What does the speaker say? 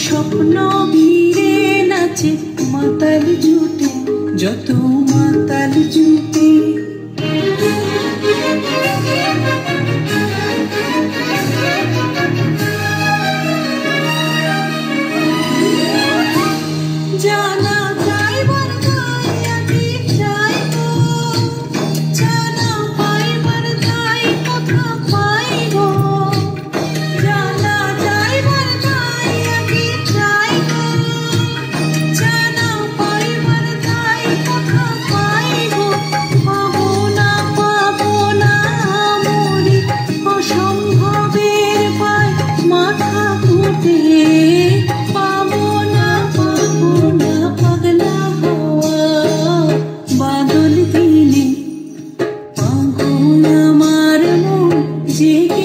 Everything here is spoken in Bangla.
স্বপ্ন ঘিরে নাচে মাতাল জুটে, যত মাতাল জুটে। জানা যাইবার যাই আগে যাইব, জানা পাইবার যাই কথা পাইব, জানা যাইবার যাই আগে যাইব, জানা পাইবার যাই কথা পাইব। পাবো না মরি অসম্ভবের পায় মাথা ফুটে, পাবো না পাগলা হওয়া বাদল দিনে, পাগল আমার মন জেগে